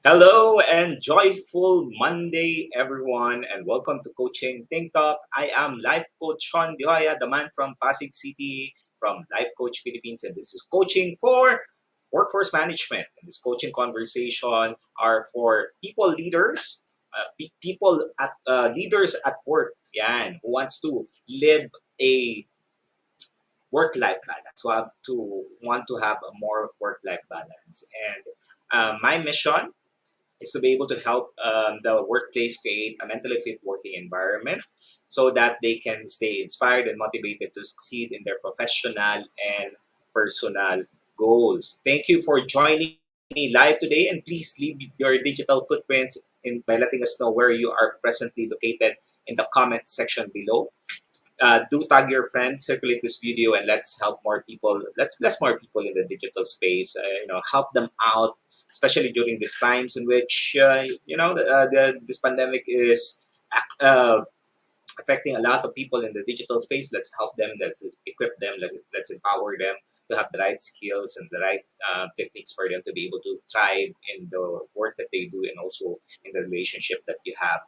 Hello and joyful Monday, everyone, and welcome to Coaching Think Talk. I am Life Coach Shaun, Joya, the man from Pasig City, from Life Coach Philippines, and this is coaching for workforce management. And this coaching conversation are for people leaders, people at leaders at work, yan, who wants to live a work-life balance, who want to have a more work-life balance, and my mission is to be able to help the workplace create a mentally fit working environment so that they can stay inspired and motivated to succeed in their professional and personal goals. Thank you for joining me live today, and please leave your digital footprints by letting us know where you are presently located in the comment section below. Do tag your friends, circulate this video, and let's help more people. Let's bless more people in the digital space. Help them out, especially during these times in which this pandemic is uh, affecting a lot of people in the digital space. Let's help them. Let's equip them. Let's empower them to have the right skills and the right techniques for them to be able to thrive in the work that they do and also in the relationship that you have.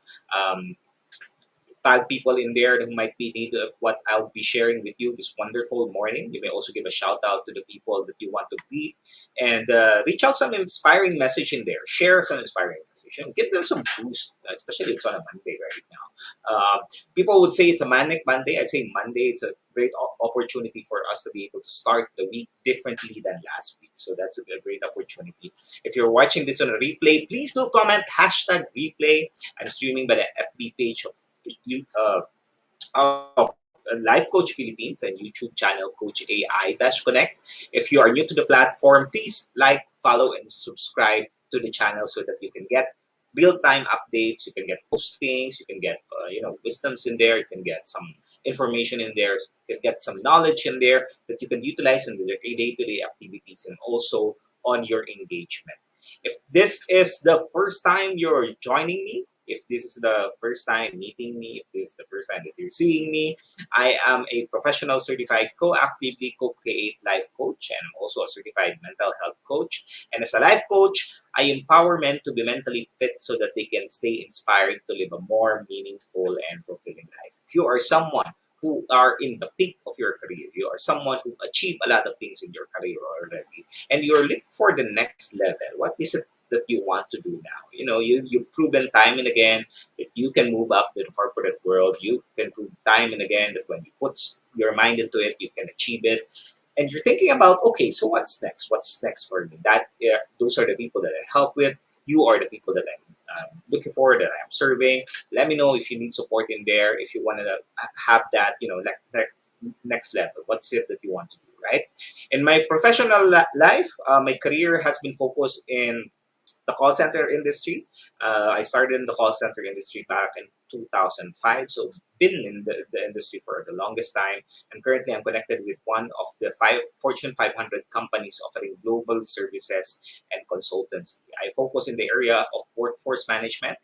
Tag people in there who might be need of what I'll be sharing with you this wonderful morning. You may also give a shout out to the people that you want to greet and reach out some inspiring message in there. Share some inspiring message and give them some boost, especially it's on a Monday right now. People would say it's a manic Monday. I say Monday, it's a great opportunity for us to be able to start the week differently than last week. So that's a great opportunity. If you're watching this on a replay, please do comment hashtag replay. I'm streaming by the FB page of you, Life Coach Philippines and YouTube channel Coach AI Connect. If you are new to the platform, please like, follow, and subscribe to the channel so that you can get real-time updates. You can get postings. You can get wisdoms in there. You can get some information in there. You can get some knowledge in there that you can utilize in your day-to-day activities and also on your engagement. If this is the first time you're joining me, if this is the first time meeting me, if this is the first time that you're seeing me, I am a professional certified co-actively co-create life coach, and I'm also a certified mental health coach. And as a life coach, I empower men to be mentally fit so that they can stay inspired to live a more meaningful and fulfilling life. If you are someone who are in the peak of your career, you are someone who achieved a lot of things in your career already, and you're looking for the next level, what is it that you want to do now? You've proven time and again that you can move up to the corporate world. You can prove time and again that when you put your mind into it, you can achieve it. And you're thinking about, okay, so what's next? What's next for me? Those are the people that I help with. You are the people that I'm looking for, that I'm serving. Let me know if you need support in there. If you want to have that, next level. What's it that you want to do, right? In my professional life, my career has been focused in the call center industry. I started in the call center industry back in 2005, so been in the industry for the longest time. And currently, I'm connected with one of the Fortune 500 companies offering global services and consultancy. I focus in the area of workforce management.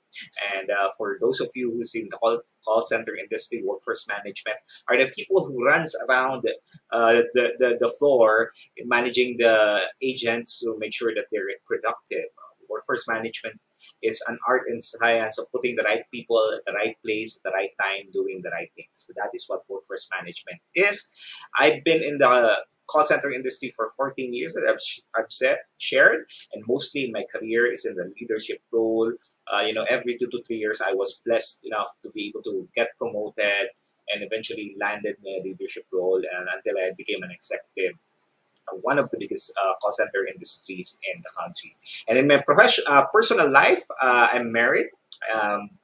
And for those of you who's in the call center industry, workforce management are the people who runs around the floor in managing the agents to make sure that they're productive. Workforce management is an art and science of putting the right people at the right place at the right time, doing the right things. So that is what workforce management is. I've been in the call center industry for 14 years that shared, and mostly in my career is in the leadership role. Every 2 to 3 years, I was blessed enough to be able to get promoted and eventually landed in a leadership role, and until I became an executive, one of the biggest call center industries in the country. And in my personal life, I'm married.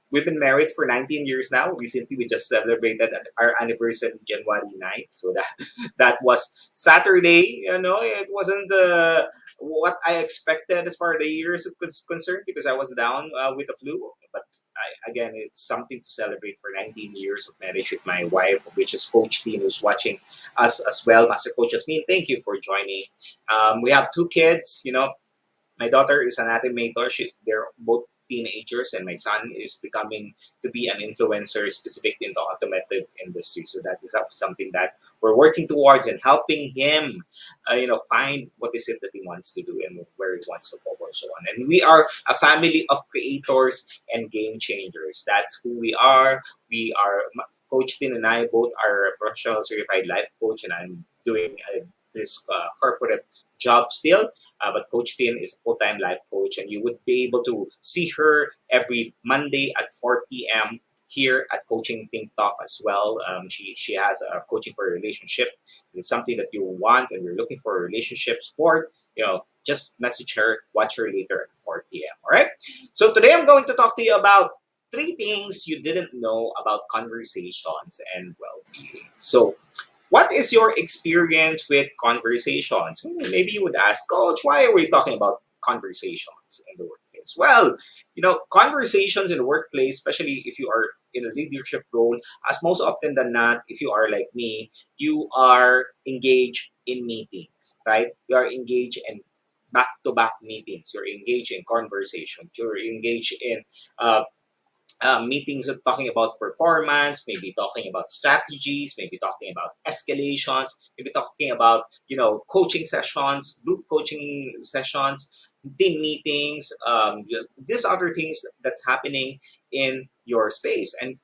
We've been married for 19 years now. Recently, we just celebrated our anniversary January 9th. So that was Saturday. It wasn't what I expected as far as the years is concerned because I was down with the flu. But again, it's something to celebrate for 19 years of marriage with my wife, which is Coach Dean, who's watching us as well. Master Coach Jasmine, thank you for joining. We have two kids. My daughter is an animator. They're both teenagers, and my son is becoming to be an influencer specific in the automotive industry. So that is something that we're working towards and helping him, find what is it that he wants to do and where he wants to go, and so on. And we are a family of creators and game changers. That's who we are. We are Coach Tin and I both are professional certified life coach, and I'm doing this corporate job still. But Coach Tin is a full-time life coach, and you would be able to see her every Monday at 4 p.m. here at Coaching Pink Talk as well. She has a coaching for a relationship. It's something that you want and you're looking for a relationship support. Just message her, watch her later at 4 p.m. All right. So today I'm going to talk to you about three things you didn't know about conversations and well-being. So what is your experience with conversations? Maybe you would ask, Coach, why are we talking about conversations in the workplace? Well, conversations in the workplace, especially if you are in a leadership role, as most often than not, if you are like me, you are engaged in meetings, right? You are engaged in back-to-back meetings. You're engaged in conversation. You're engaged in uh, meetings of talking about performance, maybe talking about strategies, maybe talking about escalations, maybe talking about coaching sessions, group coaching sessions, team meetings, these other things that's happening in your space, and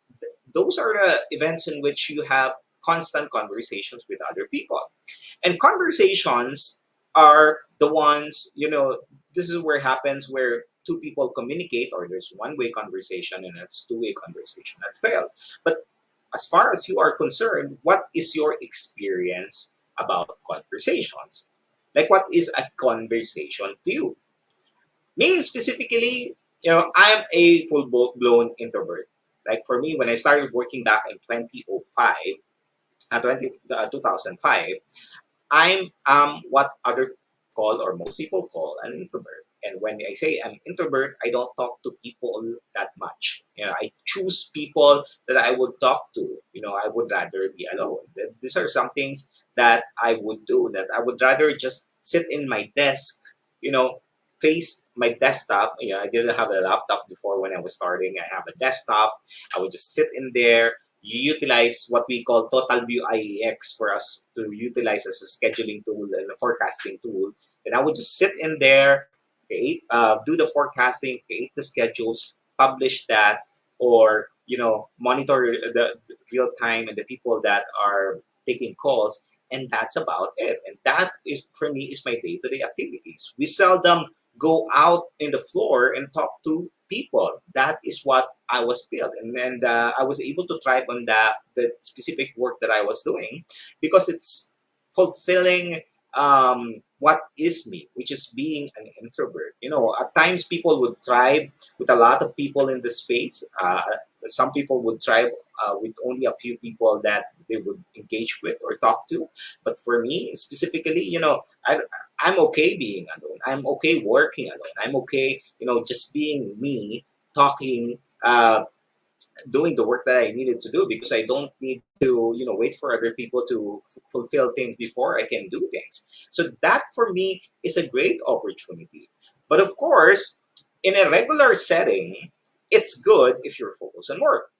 those are the events in which you have constant conversations with other people. And conversations are the ones, this is where it happens where two people communicate, or there's one-way conversation and it's two-way conversation as well. But as far as you are concerned, what is your experience about conversations? Like, what is a conversation to you? Me specifically, I'm a full-blown introvert. Like for me, when I started working back in 2005, 2005, I'm what other call or most people call an introvert. And when I say I'm introvert, I don't talk to people that much. I choose people that I would talk to. I would rather be alone. These are some things that I would do. That I would rather just sit in my desk, you know, face my desktop. I didn't have a laptop before when I was starting. I have a desktop. I would just sit in there. You utilize what we call Total View IEX for us to utilize as a scheduling tool and a forecasting tool. And I would just sit in there, do the forecasting, create the schedules, publish that, or monitor the real time and the people that are taking calls, and that's about it. And that is for me is my day-to-day activities. We seldom go out in the floor and talk to people. That is what I was built, and I was able to thrive on the specific work that I was doing because it's fulfilling what is me, which is being an introvert. At times people would thrive with a lot of people in the space. Some people would thrive with only a few people that they would engage with or talk to. But for me specifically, I'm okay being alone. I'm okay working alone. I'm okay, just being me, talking, doing the work that I needed to do because I don't need to, wait for other people to fulfill things before I can do things. So that for me is a great opportunity. But of course, in a regular setting, it's good if you're focused on work.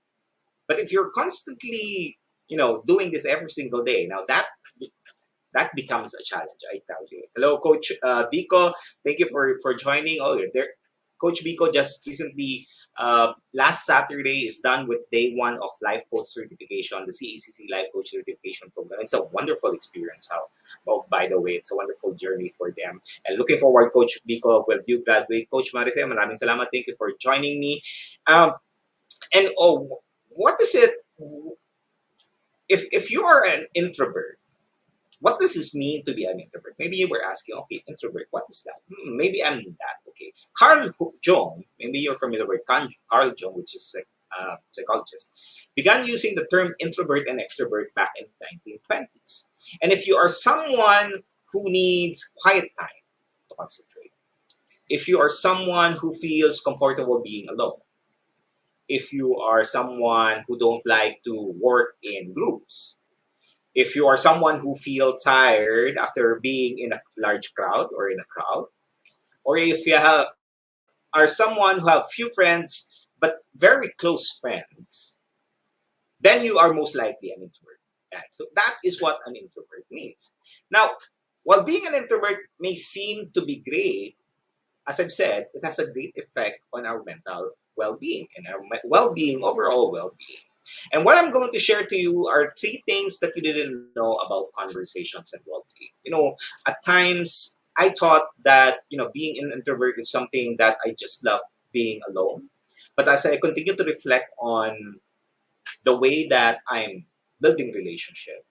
But if you're constantly, doing this every single day, now that becomes a challenge, I tell you. Hello, Coach Vico. Thank you for joining. Oh, you're there. Coach Vico just recently, last Saturday, is done with day one of Life Coach certification, the CECC Life Coach certification program. It's a wonderful experience. Oh, by the way, it's a wonderful journey for them. And looking forward, Coach Vico, will you graduate? Coach Marife, maraming salamat. Thank you for joining me. And what is it? If you are an introvert, what does this mean to be an introvert? Maybe you were asking, okay, introvert, what is that? Maybe I'm that. Okay. Jung, maybe you're familiar with Carl Jung, which is a psychologist, began using the term introvert and extrovert back in the 1920s. And if you are someone who needs quiet time to concentrate, if you are someone who feels comfortable being alone, if you are someone who don't like to work in groups, if you are someone who feel tired after being in a large crowd or in a crowd, or if you have are someone who have few friends but very close friends, then you are most likely an introvert. Right? So that is what an introvert means. Now, while being an introvert may seem to be great, as I've said, it has a great effect on our mental well-being and our well-being, overall well-being. And what I'm going to share to you are three things that you didn't know about conversations and well-being. At times I thought that, being an introvert is something that I just love being alone. But as I continue to reflect on the way that I'm building relationship,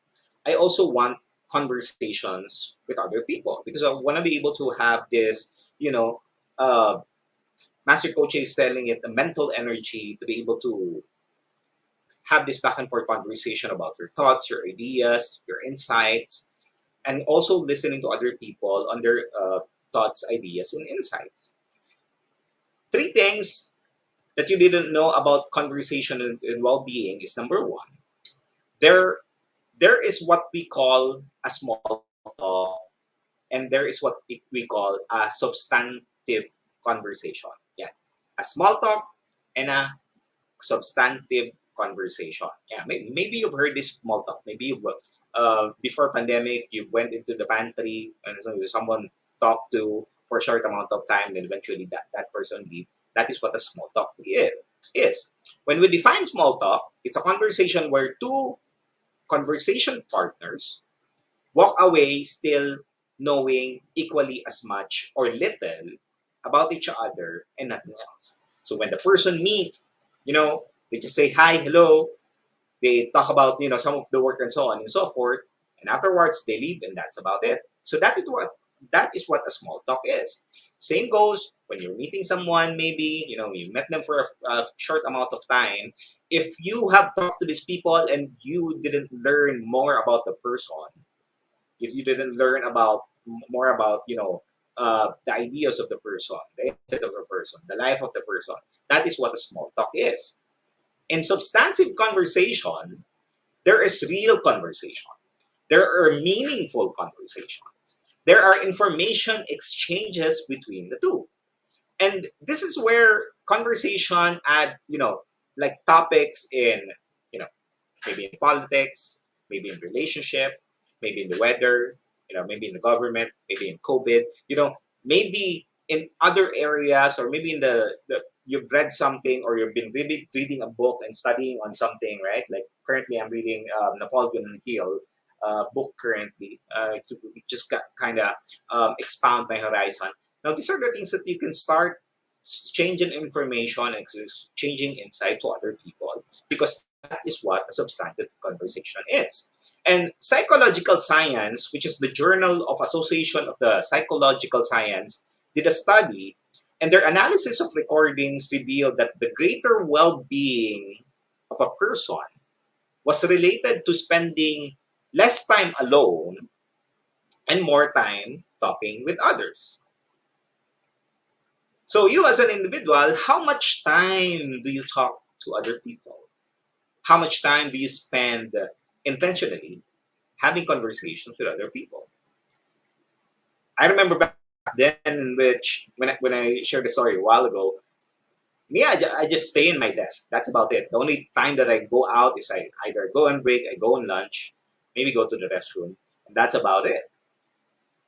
I also want conversations with other people because I want to be able to have this, uh, Master Coach is selling it the mental energy to be able to have this back and forth conversation about your thoughts, your ideas, your insights, and also listening to other people on their thoughts, ideas, and insights. Three things that you didn't know about conversation and well-being is number one, there there is what we call a small talk, and there is what we call a substantive conversation. Yeah, a small talk and a substantive conversation. Yeah, maybe you've heard this small talk. Maybe you've before pandemic, you went into the pantry and someone talked to for a short amount of time, and eventually that person leave. That is what a small talk is. When we define small talk, it's a conversation where two conversation partners walk away still knowing equally as much or little about each other and nothing else. So when the person meet, they just say hi, hello, they talk about, some of the work and so on and so forth, and afterwards they leave and that's about it. So that is what a small talk is. Same goes when you're meeting someone, maybe, you met them for a short amount of time. If you have talked to these people and you didn't learn more about the person, if you didn't learn about more about the ideas of the person, the insight of the person, the life of the person, that is what a small talk is. In substantive conversation, there is real conversation. There are meaningful conversations. There are information exchanges between the two. And this is where conversation add, like topics in, you know, maybe in politics, maybe in relationship, maybe in the weather, maybe in the government, maybe in COVID, maybe in other areas, or maybe in the you've read something or you've been really reading a book and studying on something, right? Like currently I'm reading Napoleon Hill book currently to just kind of expand my horizon. Now, these are the things that you can start changing information and exchanging insight to other people because that is what a substantive conversation is. And psychological science, which is the Journal of Association of the Psychological Science, did a study, and their analysis of recordings revealed that the greater well-being of a person was related to spending less time alone and more time talking with others. So you as an individual, how much time do you talk to other people? How much time do you spend intentionally having conversations with other people? I remember back then, in which when I shared the story a while ago, me, I just stay in my desk. That's about it. The only time that I go out is I either go on break, I go on lunch, maybe go to the restroom, and that's about it.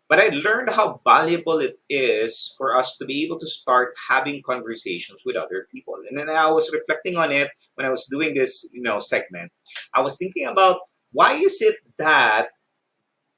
But I learned how valuable it is for us to be able to start having conversations with other people. And then I was reflecting on it when I was doing this, segment. I was thinking about why is it that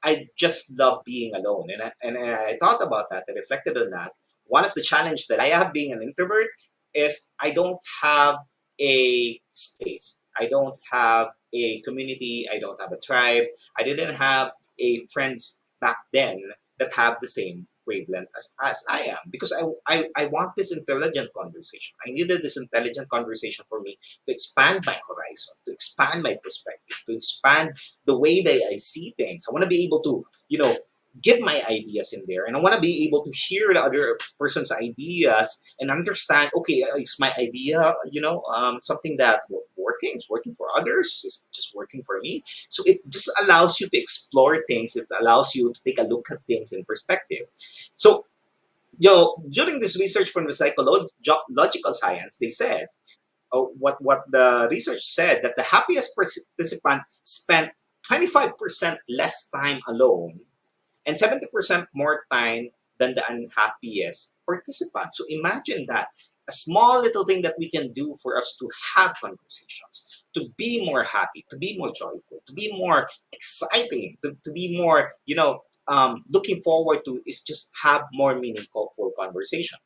I just love being alone. And I thought about that. I reflected on that. One of the challenge that I have being an introvert is I don't have a space. I don't have a community. I don't have a tribe. I didn't have a friends back then that have the same wavelength as I am because I want this intelligent conversation. I needed this intelligent conversation for me to expand my horizon, to expand my perspective, to expand the way that I see things. I want to be able to, give my ideas in there, and I want to be able to hear the other person's ideas and understand. Okay, is my idea, something that working? It's working for others. It's just working for me. So it just allows you to explore things. It allows you to take a look at things in perspective. So During this research from the psychological science, they said, what the research said, that the happiest participant spent 25% less time alone and 70% more time than the unhappiest participant. So imagine that. A small little thing that we can do for us to have conversations, to be more happy, to be more joyful, to be more exciting, to be more, looking forward to, is just have more meaningful conversation.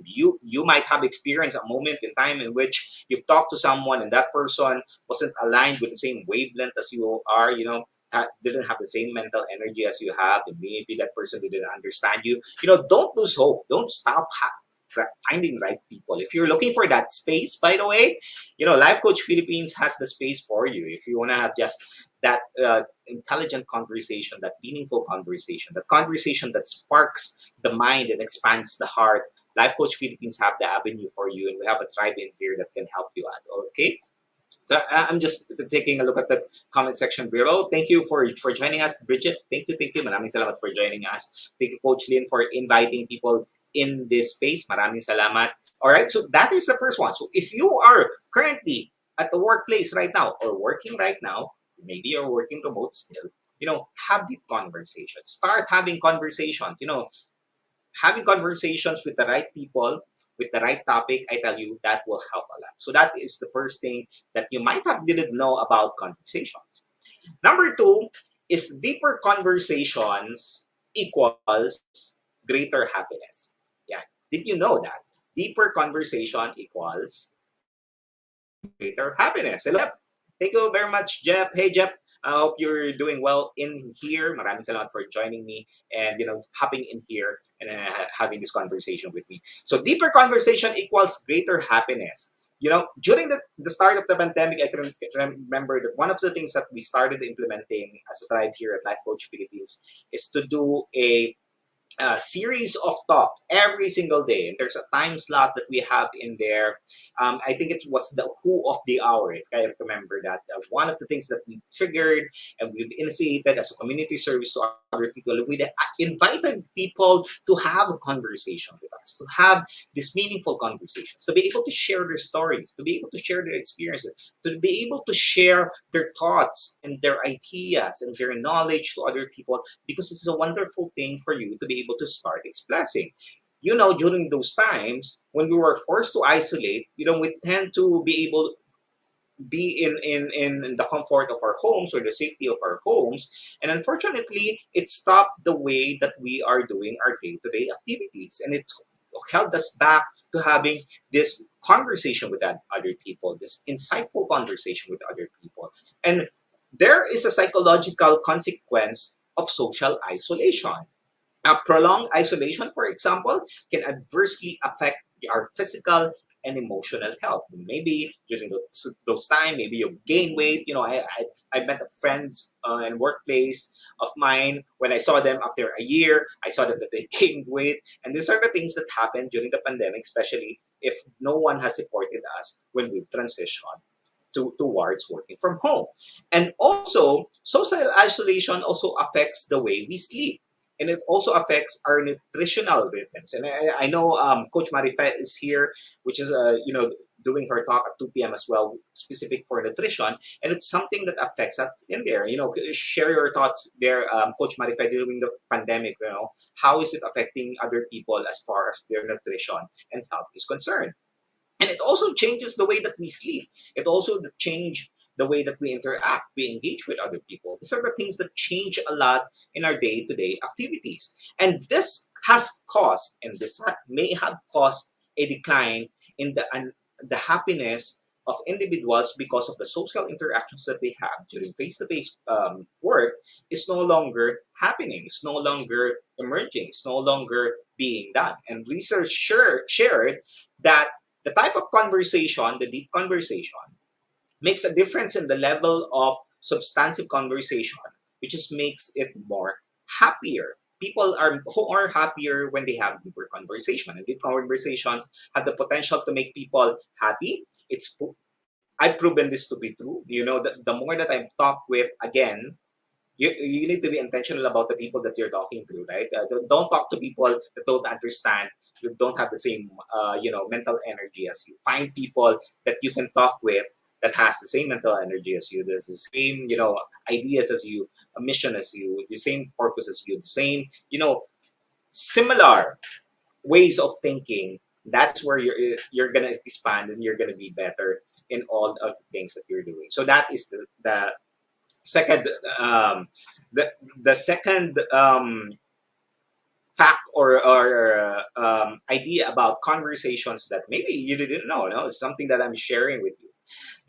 You might have experienced a moment in time in which you talked to someone and that person wasn't aligned with the same wavelength as you are, didn't have the same mental energy as you have, and maybe that person didn't understand you. Don't lose hope. Don't stop finding right people. If you're looking for that space, by the way, Life Coach Philippines has the space for you. If you want to have just that intelligent conversation, that meaningful conversation, that conversation that sparks the mind and expands the heart, Life Coach Philippines have the avenue for you, and we have a tribe in here that can help you out. Okay. So I'm just taking a look at the comment section below. Thank you for joining us, Bridget. Thank you. Maraming salamat for joining us. Thank you, Coach Lynn, for inviting people in this space. Maraming salamat. All right, so that is the first one. So if you are currently at the workplace right now or working right now, maybe you're working remote still, have deep conversations. Start having conversations, having conversations with the right people, with the right topic. I tell you, that will help a lot. So that is the first thing that you might have didn't know about conversations. Number two is deeper conversations equals greater happiness. Yeah. Did you know that? Deeper conversation equals greater happiness. Hello. Thank you very much, Jeff. Hey, Jeff. I hope you're doing well in here. Maraming salamat for joining me and, hopping in here and having this conversation with me. So deeper conversation equals greater happiness. During the start of the pandemic, I can remember that one of the things that we started implementing as a tribe here at Life Coach Philippines is to do a series of talk every single day, and there's a time slot that we have in there. I think it was the who of the hour, if I remember that. One of the things that we triggered and we've initiated as a community service to other people, we invited people to have a conversation with us, to have these meaningful conversations, to be able to share their stories, to be able to share their experiences, to be able to share their thoughts and their ideas and their knowledge to other people, because it's a wonderful thing for you to be able to start expressing. During those times when we were forced to isolate, we tend to be able be in the comfort of our homes or the safety of our homes, and unfortunately it stopped the way that we are doing our day-to-day activities, and it held us back to having this conversation with other people, this insightful conversation with other people. And there is a psychological consequence of social isolation. Prolonged isolation, for example, can adversely affect our physical and emotional health. Maybe during those time, maybe you gain weight. I met friends and workplace of mine. When I saw them after a year, I saw that they gained weight. And these are the things that happen during the pandemic, especially if no one has supported us when we transitioned towards working from home. And also, social isolation also affects the way we sleep. And it also affects our nutritional rhythms. And I know Coach Marife is here, which is doing her talk at 2 p.m. as well, specific for nutrition, and it's something that affects us in there. Share your thoughts there, Coach Marife, during the pandemic. How is it affecting other people as far as their nutrition and health is concerned? And it also changes the way that we sleep. It also change the way that we interact, we engage with other people. These are the things that change a lot in our day-to-day activities. And this has caused, and this may have caused a decline in the happiness of individuals, because of the social interactions that they have during face-to-face work is no longer happening. It's no longer emerging. It's no longer being done. And research shared that the type of conversation, the deep conversation, makes a difference in the level of substantive conversation, which just makes it more happier. People who are happier when they have deeper conversation, and deep conversations have the potential to make people happy. I've proven this to be true. The more that I've talked with, again, you need to be intentional about the people that you're talking to, right? Don't talk to people that don't understand you don't have the same mental energy as you. Find people that you can talk with that has the same mental energy as you, there's the same ideas as you, a mission as you, the same purpose as you, the same similar ways of thinking. That's where you're gonna expand and you're gonna be better in all of the things that you're doing. So that is the second the the second fact or idea about conversations that maybe you didn't know. No, it's something that I'm sharing with you.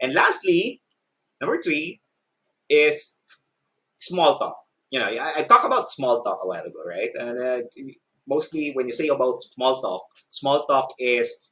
And lastly, number three is small talk. I talked about small talk a while ago, right? And mostly when you say about small talk is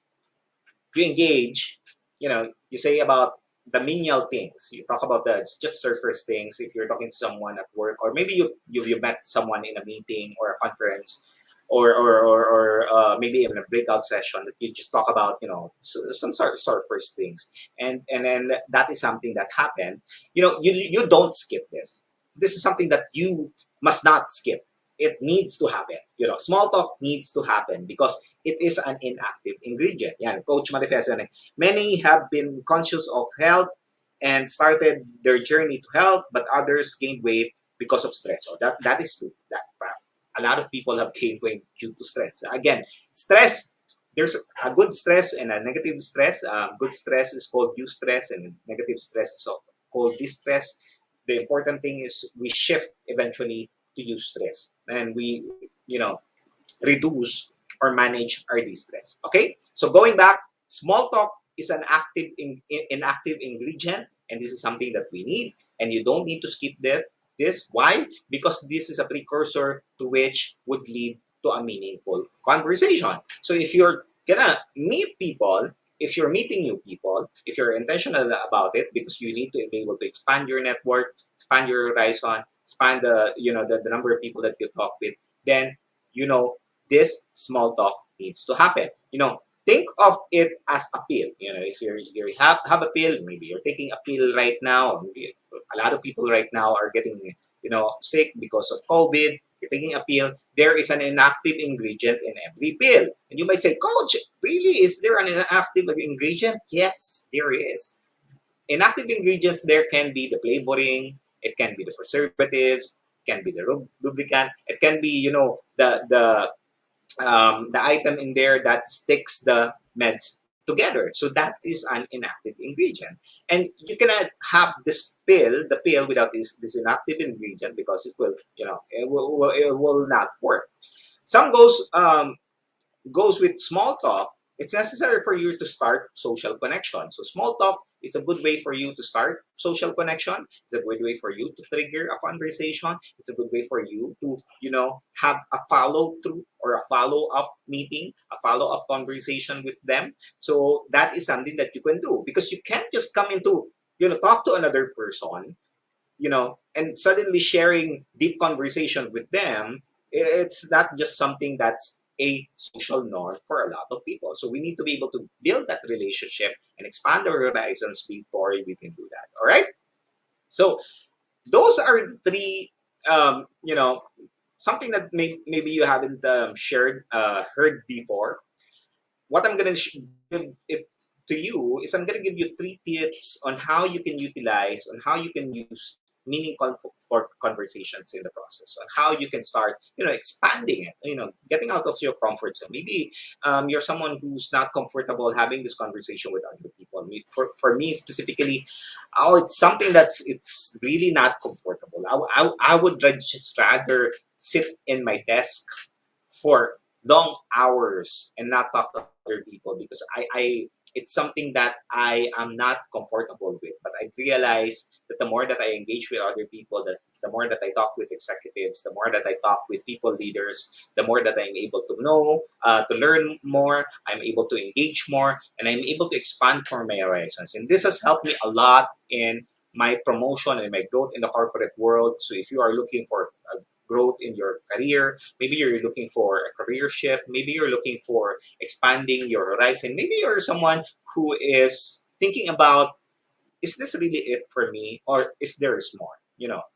you engage, you say about the menial things. You talk about the just surface things. If you're talking to someone at work, or maybe you met someone in a meeting or a conference, or maybe in a breakout session, that you just talk about some sort of surface things, and then that is something that happened. You don't skip this. This is something that you must not skip. It needs to happen. Small talk needs to happen because it is an inactive ingredient. Yeah, Coach manifesto. Many have been conscious of health and started their journey to health, but others gained weight because of stress. So that is true. That a lot of people have gained weight due to stress. Again, stress. There's a good stress and a negative stress. Good stress is called eustress, and negative stress is called distress. The important thing is we shift eventually to eustress, and we, reduce or manage our distress. Okay, so going back, small talk is an inactive ingredient, and this is something that we need, and you don't need to skip this. Why? Because this is a precursor to which would lead to a meaningful conversation. So if you're gonna meet people, if you're meeting new people, if you're intentional about it, because you need to be able to expand your network, expand your horizon, expand the number of people that you talk with, then you know this small talk needs to happen. Think of it as a pill. If you have a pill, maybe you're taking a pill right now. Maybe a lot of people right now are getting sick because of COVID. You're taking a pill. There is an inactive ingredient in every pill, and you might say, Coach, really, is there an inactive ingredient? Yes, there is. Inactive ingredients there can be the flavoring, it can be the preservatives, it can be the lubricant, it can be the item in there that sticks the meds together. So that is an inactive ingredient. And you cannot have the pill without this inactive ingredient, because it will not work. Some goes with small talk. It's necessary for you to start social connection. So small talk is a good way for you to start social connection. It's a good way for you to trigger a conversation. It's a good way for you to, have a follow through or a follow up meeting, a follow up conversation with them. So that is something that you can do, because you can't just come into, talk to another person, and suddenly sharing deep conversation with them. It's not just something that's a social norm for a lot of people. So we need to be able to build that relationship and expand our horizons before we can do that. All right. So those are three, something that maybe you haven't heard before. What I'm going to give it to you is I'm going to give you three tips on how you can utilize, on how you can use meaningful for conversations in the process, on how you can start, expanding it, getting out of your comfort zone. Maybe you're someone who's not comfortable having this conversation with other people. For me specifically, it's something it's really not comfortable. I would just rather sit in my desk for long hours and not talk to other people, because I it's something that I am not comfortable with. But I realize that the more that I engage with other people, that the more that I talk with executives, the more that I talk with people leaders, the more that I'm able to know, to learn more, I'm able to engage more, and I'm able to expand for my horizons. And this has helped me a lot in my promotion and my growth in the corporate world. So if you are looking for growth in your career, maybe you're looking for a career shift, maybe you're looking for expanding your horizon, maybe you're someone who is thinking about, is this really it for me, or is there more?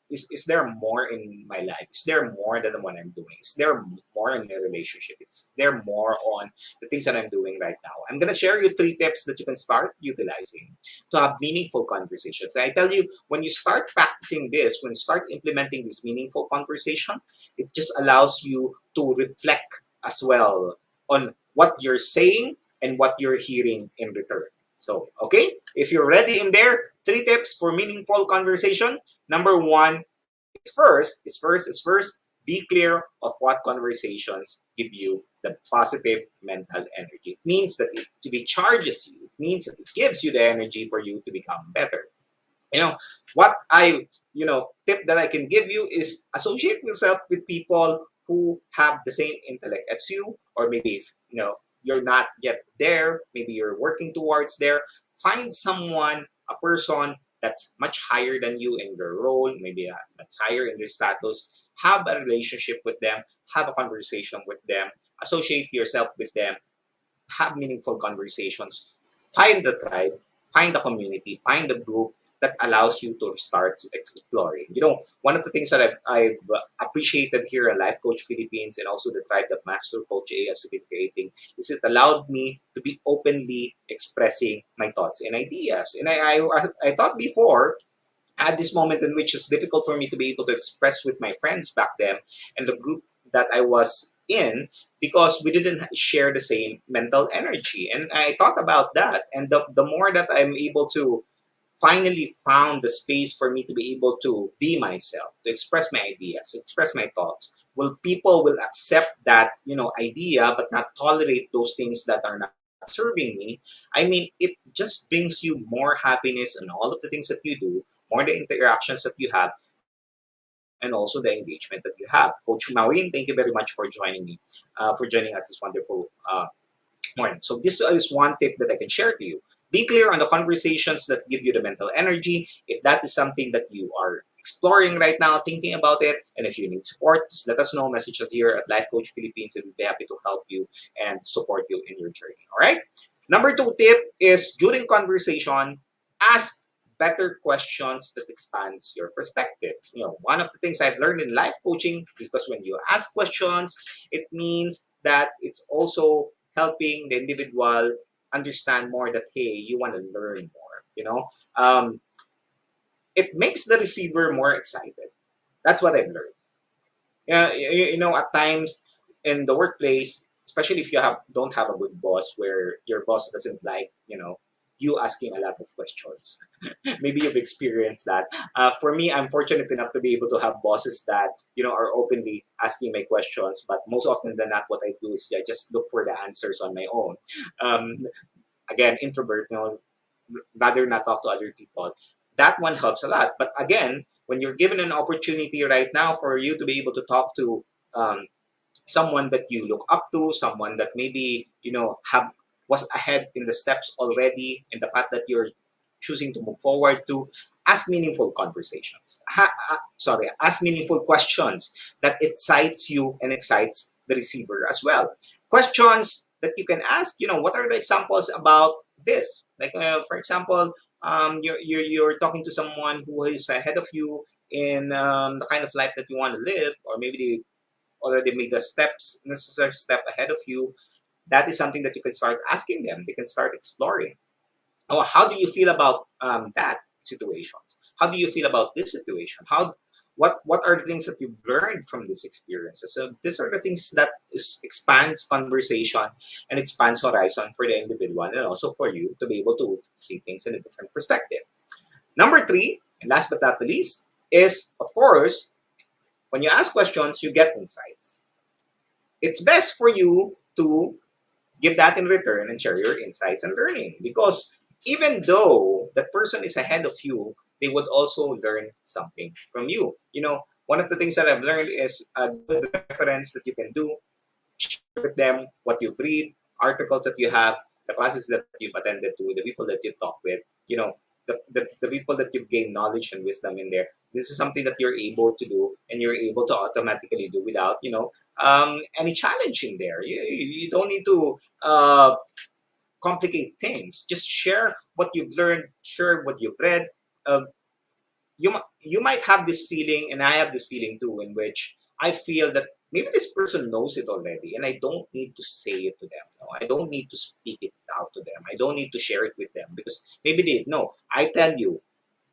is there more in my life? Is there more than what I'm doing? Is there more in a relationship? Is there more on the things that I'm doing right now? I'm gonna share you 3 tips that you can start utilizing to have meaningful conversations. I tell you, when you start practicing this, when you start implementing this meaningful conversation, it just allows you to reflect as well on what you're saying and what you're hearing in return. So, okay, if you're ready in there, 3 tips for meaningful conversation. Number one is first, be clear of what conversations give you the positive mental energy. It means that it to recharges you. It means that it gives you the energy for you to become better. You know, what I, tip that I can give you is associate yourself with people who have the same intellect as you, or maybe if, you're not yet there, maybe you're working towards there. Find someone, a person that's much higher than you in their role, maybe that's higher in their status. Have a relationship with them, have a conversation with them, associate yourself with them, have meaningful conversations, find the tribe, find the community, find the group that allows you to start exploring. One of the things that I've appreciated here at Life Coach Philippines and also the tribe that Master Coach A has been creating is it allowed me to be openly expressing my thoughts and ideas. And I thought before at this moment in which it's difficult for me to be able to express with my friends back then and the group that I was in because we didn't share the same mental energy. And I thought about that. And the more that I'm able to finally found the space for me to be able to be myself, to express my ideas, to express my thoughts, well, people will accept that, idea, but not tolerate those things that are not serving me. I mean, it just brings you more happiness and all of the things that you do, more the interactions that you have, and also the engagement that you have. Coach Maureen, thank you very much for joining me, for joining us this wonderful morning. So this is one tip that I can share to you. Be clear on the conversations that give you the mental energy. If that is something that you are exploring right now, thinking about it, and if you need support, just let us know. Message us here at Life Coach Philippines, and we'll be happy to help you and support you in your journey. All right. Number 2 tip is during conversation, ask better questions that expands your perspective. One of the things I've learned in life coaching is because when you ask questions, it means that it's also helping the individual understand more that hey, you want to learn more. It makes the receiver more excited. That's what I've learned. Yeah, at times in the workplace, especially if you don't have a good boss, where your boss doesn't like you asking a lot of questions. Maybe you've experienced that. For me, I'm fortunate enough to be able to have bosses that are openly asking my questions. But most often than not, what I do is I just look for the answers on my own. Um, Again, introvert, rather not talk to other people. That one helps a lot. But again, when you're given an opportunity right now for you to be able to talk to um, someone that you look up to, someone that maybe have was ahead in the steps already in the path that you're choosing to move forward to, ask meaningful conversations. Ask meaningful questions that excites you and excites the receiver as well. Questions that you can ask. What are the examples about this? Like, for example, you're talking to someone who is ahead of you in the kind of life that you want to live, or maybe they already made the necessary step ahead of you. That is something that you can start asking them. They can start exploring. Oh, how do you feel about that situations? How do you feel about this situation? What are the things that you've learned from these experiences? So these are the things that expands conversation and expands horizon for the individual and also for you to be able to see things in a different perspective. Number 3, and last but not the least, is of course when you ask questions, you get insights. It's best for you to give that in return and share your insights and learning because even though that person is ahead of you, they would also learn something from you. One of the things that I've learned is a good reference that you can do, share with them what you read, articles that you have, the classes that you've attended to, the people that you talk with, the people that you've gained knowledge and wisdom in there. This is something that you're able to do and you're able to automatically do without, any challenge in there. You don't need to complicate things. Just share what you've learned, share what you've read. you might have this feeling, and I have this feeling too, in which I feel that maybe this person knows it already, and I don't need to say it to them. No, I don't need to speak it out to them. I don't need to share it with them because maybe they know. I tell you,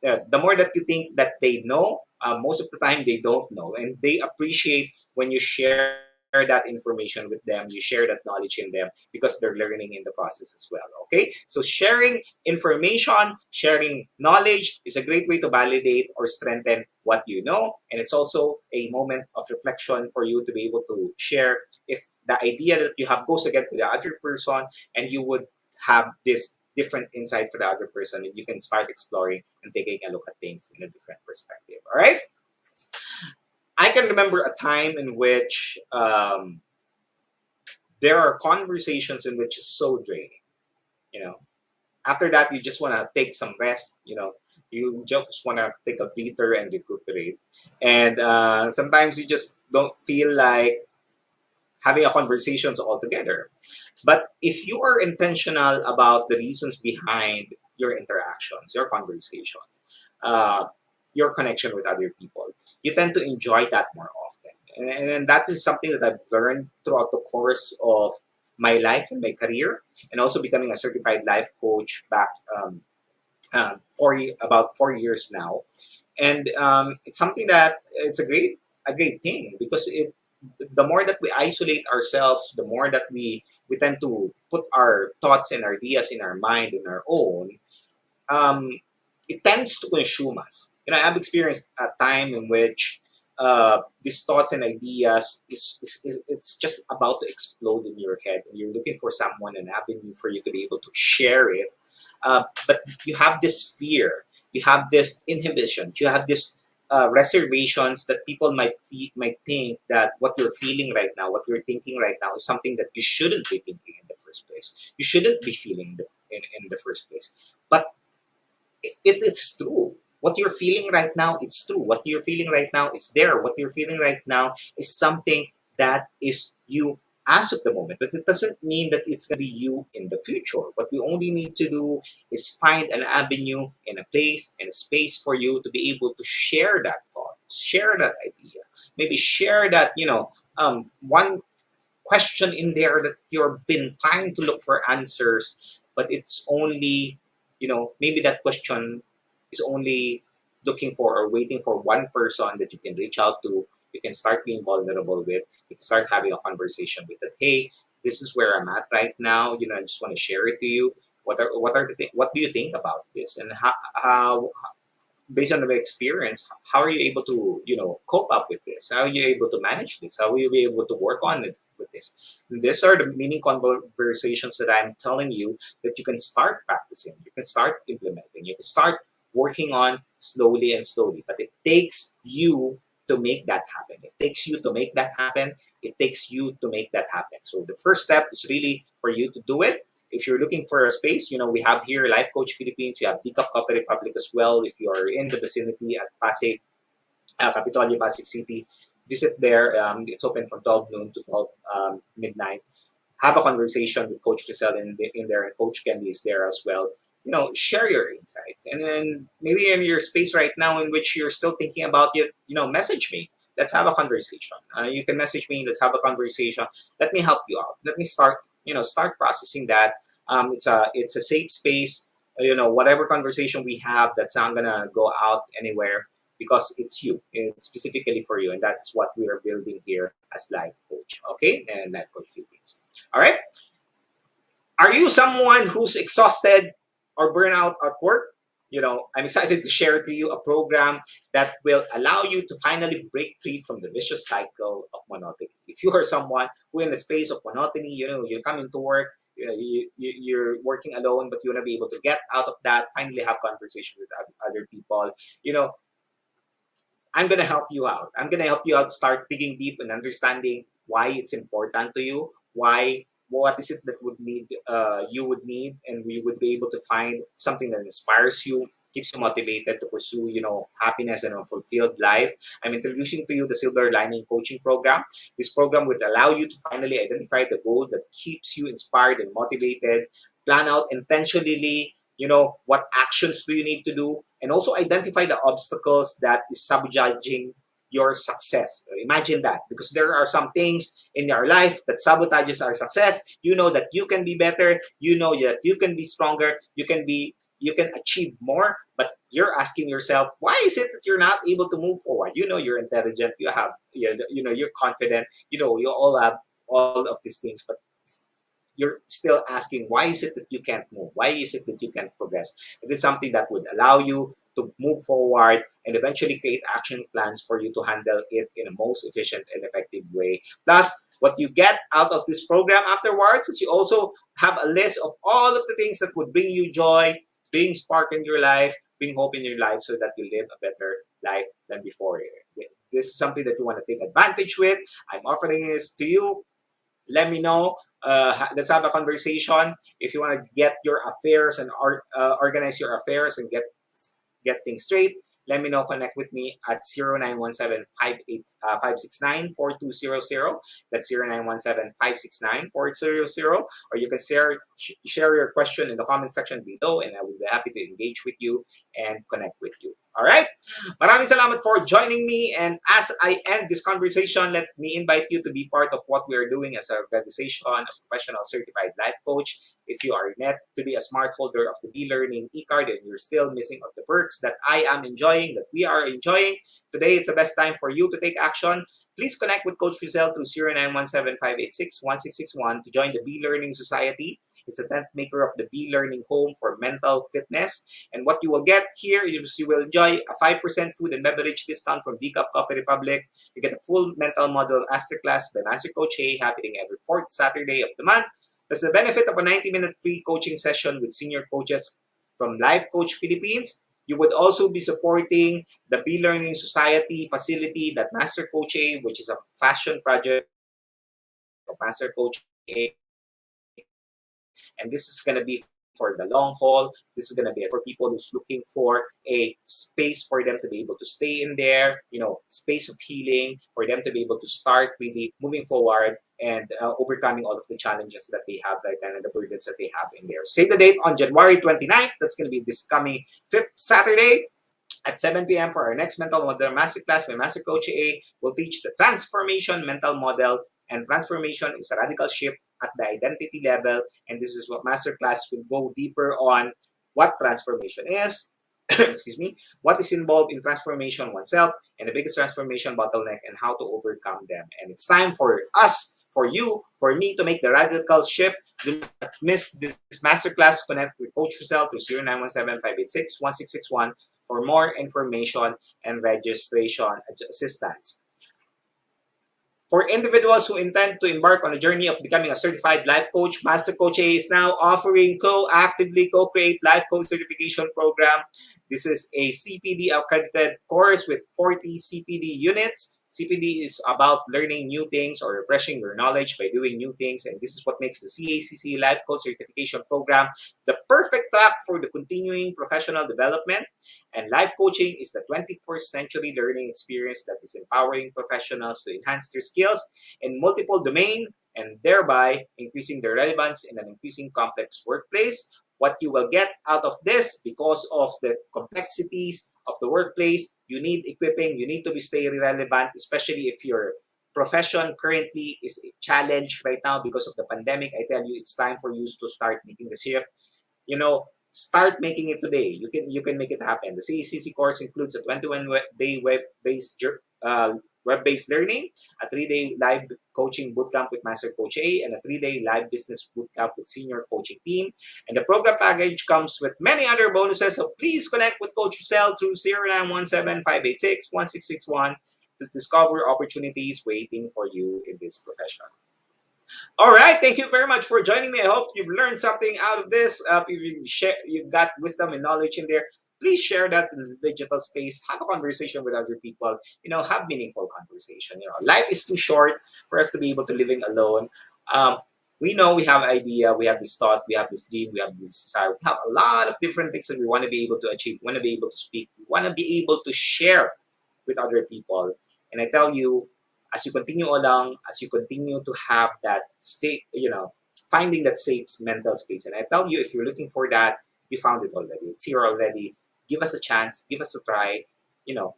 the more that you think that they know, most of the time they don't know, and they appreciate when you share that information with them, you share that knowledge in them because they're learning in the process as well. Okay, so sharing information, sharing knowledge is a great way to validate or strengthen what you know, and it's also a moment of reflection for you to be able to share if the idea that you have goes against the other person, and you would have this different insight for the other person, and you can start exploring and taking a look at things in a different perspective. All right. I can remember a time in which there are conversations in which is so draining. You know, after that, you just want to take some rest. You just want to take a breather and recuperate. And sometimes you just don't feel like having a conversations altogether. But if you are intentional about the reasons behind your interactions, your conversations, uh, your connection with other people, you tend to enjoy that more often. And that is something that I've learned throughout the course of my life and my career, and also becoming a certified life coach back about 4 years now. And it's something that it's a great thing because the more that we isolate ourselves, the more that we tend to put our thoughts and ideas in our mind on our own. um, it tends to consume us. I've experienced a time in which these thoughts and ideas it's just about to explode in your head, and you're looking for someone, an avenue for you to be able to share it. But you have this fear, you have this inhibition, you have this reservations that people might think that what you're feeling right now, what you're thinking right now, is something that you shouldn't be thinking in the first place. You shouldn't be feeling in the first place. But it's true. What you're feeling right now, it's true. What you're feeling right now is there. What you're feeling right now is something that is you as of the moment. But it doesn't mean that it's going to be you in the future. What we only need to do is find an avenue and a place and a space for you to be able to share that thought, share that idea, maybe share that, one question in there that you've been trying to look for answers, but it's only, maybe that question is only looking for or waiting for one person that you can reach out to, you can start being vulnerable with, you can start having a conversation with that. Hey, this is where I'm at right now. I just want to share it to you. What do you think about this, and how based on the experience, how are you able to, cope up with this? How are you able to manage this? How will you be able to work on it with this? And these are the meaning conversations that I'm telling you that you can start practicing, you can start implementing, you can start working on slowly and slowly. But it takes you to make that happen. It takes you to make that happen. It takes you to make that happen. So the first step is really for you to do it. If you're looking for a space, we have here Life Coach Philippines. We have Decaf Coffee Republic as well. If you are in the vicinity at Pasig, Capitolio, Pasig City, visit there. It's open from 12 noon to 12 midnight. Have a conversation with Coach Giselle in there, and Coach Candy is there as well. Share your insights, and then maybe in your space right now in which you're still thinking about it, message me. Let's have a conversation. You can message me. Let's have a conversation. Let me help you out. Let me start processing that. It's a safe space. Whatever conversation we have, that's not gonna go out anywhere because it's you. It's specifically for you, and that's what we are building here as Life Coach. Okay, and Life Coach Philippines. All right. Are you someone who's exhausted or burnout at work? I'm excited to share to you a program that will allow you to finally break free from the vicious cycle of monotony. If you are someone who in the space of monotony, you come into work, you're working alone, but you want to be able to get out of that, finally have conversation with other people. I'm going to help you out. I'm going to help you out start digging deep and understanding why it's important to you, what is it that you would need, and you would be able to find something that inspires you, keeps you motivated to pursue, happiness and a fulfilled life. I'm introducing to you the Silver Lining Coaching Program. This program would allow you to finally identify the goal that keeps you inspired and motivated, plan out intentionally, what actions do you need to do, and also identify the obstacles that is sabotaging your success. Imagine that, because there are some things in your life that sabotages our success. You know that you can be better. You know that you can be stronger. You can achieve more, but you're asking yourself, why is it that you're not able to move forward? You know you're intelligent. You know you're confident. You know you all have all of these things, but you're still asking, why is it that you can't move? Why is it that you can't progress? Is it something that would allow you to move forward and eventually create action plans for you to handle it in a most efficient and effective way? Plus, what you get out of this program afterwards is you also have a list of all of the things that would bring you joy, bring spark in your life, bring hope in your life, so that you live a better life than before. This is something that you want to take advantage with. I'm offering this to you. Let me know. Let's have a conversation. If you want to get your affairs and organize your affairs and get things straight, let me know. Connect with me at 0917-569-4200. That's 0917-569-4200. Or you can share your question in the comment section below, and I will be happy to engage with you and connect with you. All right? Maraming salamat for joining me. And as I end this conversation, let me invite you to be part of what we are doing as an organization, a professional certified life coach. If you are yet to be a smart holder of the Be-Learning e-card and you're still missing of the perks that I am enjoying, that we are enjoying, today it's the best time for you to take action. Please connect with Coach Rizal through 0917-586-1661 to join the Be-Learning Society. It's a tent maker of the Be-Learning home for mental fitness. And what you will get here is you will enjoy a 5% food and beverage discount from Decaf Coffee Republic. You get a full mental model masterclass by Master Coach A happening every fourth Saturday of the month. Plus the benefit of a 90-minute free coaching session with senior coaches from Life Coach Philippines. You would also be supporting the Be-Learning Society facility that Master Coach A, which is a fashion project of Master Coach A, and this is going to be for the long haul. This is going to be for people who's looking for a space for them to be able to stay in there, space of healing, for them to be able to start really moving forward and overcoming all of the challenges that they have right now and the burdens that they have in there. Save the date on January 29th. That's going to be this coming 5th Saturday at 7 p.m. for our next mental model masterclass by Master Coach A. We'll teach the transformation mental model, and transformation is a radical shift at the identity level. And this is what masterclass will go deeper on what transformation is, excuse me, what is involved in transformation oneself, and the biggest transformation bottleneck and how to overcome them. And it's time for us, for you, for me to make the radical shift. Do not miss this masterclass. Connect with Coach Rizal to 0917-586-1661 for more information and registration assistance. For individuals who intend to embark on a journey of becoming a certified life coach, Master Coach A is now offering actively co-create life coach certification program. This is a CPD accredited course with 40 CPD units. CPD is about learning new things or refreshing your knowledge by doing new things. And this is what makes the CACC Life Coach Certification Program the perfect track for the continuing professional development. And life coaching is the 21st century learning experience that is empowering professionals to enhance their skills in multiple domains and thereby increasing their relevance in an increasing complex workplace. What you will get out of this, because of the complexities of the workplace, you need equipping, you need to stay relevant, especially if your profession currently is challenged right now because of the pandemic. I tell you, it's time for you to start making the shift. Start making it today. You can make it happen. The CACC course includes a 21-day web-based learning, a 3-day live coaching bootcamp with Master Coach A, and a 3-day live business bootcamp with senior coaching team. And the program package comes with many other bonuses. So please connect with Coach Rizal through 0917-586-1661 to discover opportunities waiting for you in this profession. All right, thank you very much for joining me. I hope you've learned something out of this. If you've got wisdom and knowledge in there, please share that in the digital space. Have a conversation with other people. Have meaningful conversation. Life is too short for us to be able to living alone. We know we have idea, we have this thought, we have this dream, we have this desire. We have a lot of different things that we want to be able to achieve. We want to be able to speak. We want to be able to share with other people. And I tell you, as you continue along, as you continue to have that state, finding that safe mental space. And I tell you, if you're looking for that, you found it already. It's here already. give us a chance, give us a try, you know,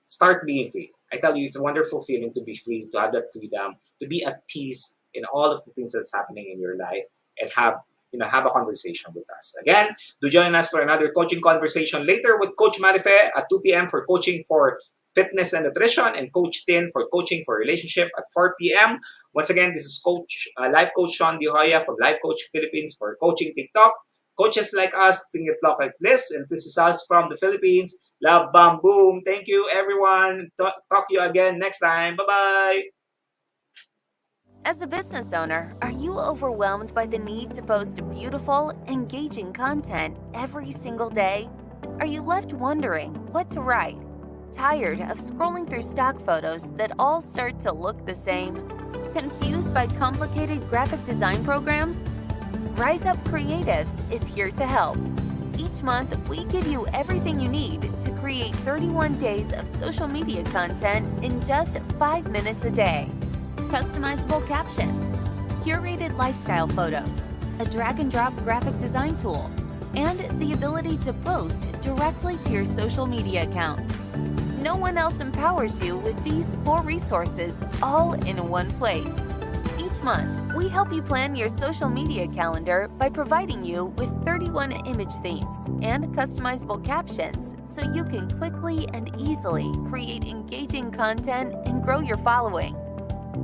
start being free. I tell you, it's a wonderful feeling to be free, to have that freedom, to be at peace in all of the things that's happening in your life, and have a conversation with us. Again, do join us for another coaching conversation later with Coach Marife at 2 p.m. for coaching for fitness and nutrition, and Coach Tin for coaching for relationship at 4 p.m. Once again, this is Life Coach Shaun Joya from Life Coach Philippines for Coaching TikTok. Coaches like us think it talk like this, and this is us from the Philippines. Love, bam, boom. Thank you, everyone. Talk to you again next time. Bye-bye. As a business owner, are you overwhelmed by the need to post beautiful, engaging content every single day? Are you left wondering what to write? Tired of scrolling through stock photos that all start to look the same? Confused by complicated graphic design programs? Rise Up Creatives is here to help. Each month, we give you everything you need to create 31 days of social media content in just 5 minutes a day. Customizable captions, curated lifestyle photos, a drag-and-drop graphic design tool, and the ability to post directly to your social media accounts. No one else empowers you with these 4 resources all in one place. Each month, we help you plan your social media calendar by providing you with 31 image themes and customizable captions so you can quickly and easily create engaging content and grow your following.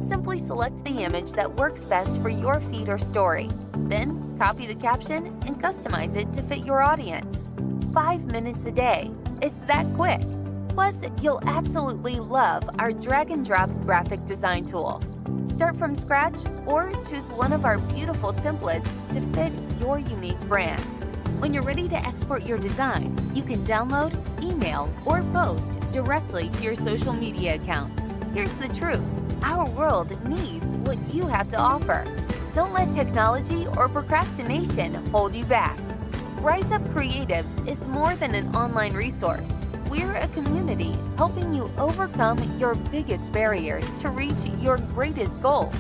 Simply select the image that works best for your feed or story. Then, copy the caption and customize it to fit your audience. 5 minutes a day. It's that quick. Plus, you'll absolutely love our drag-and-drop graphic design tool. Start from scratch or choose one of our beautiful templates to fit your unique brand. When you're ready to export your design, you can download, email, or post directly to your social media accounts. Here's the truth. Our world needs what you have to offer. Don't let technology or procrastination hold you back. Rise Up Creatives is more than an online resource. We're a community helping you overcome your biggest barriers to reach your greatest goals.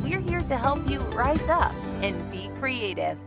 We're here to help you rise up and be creative.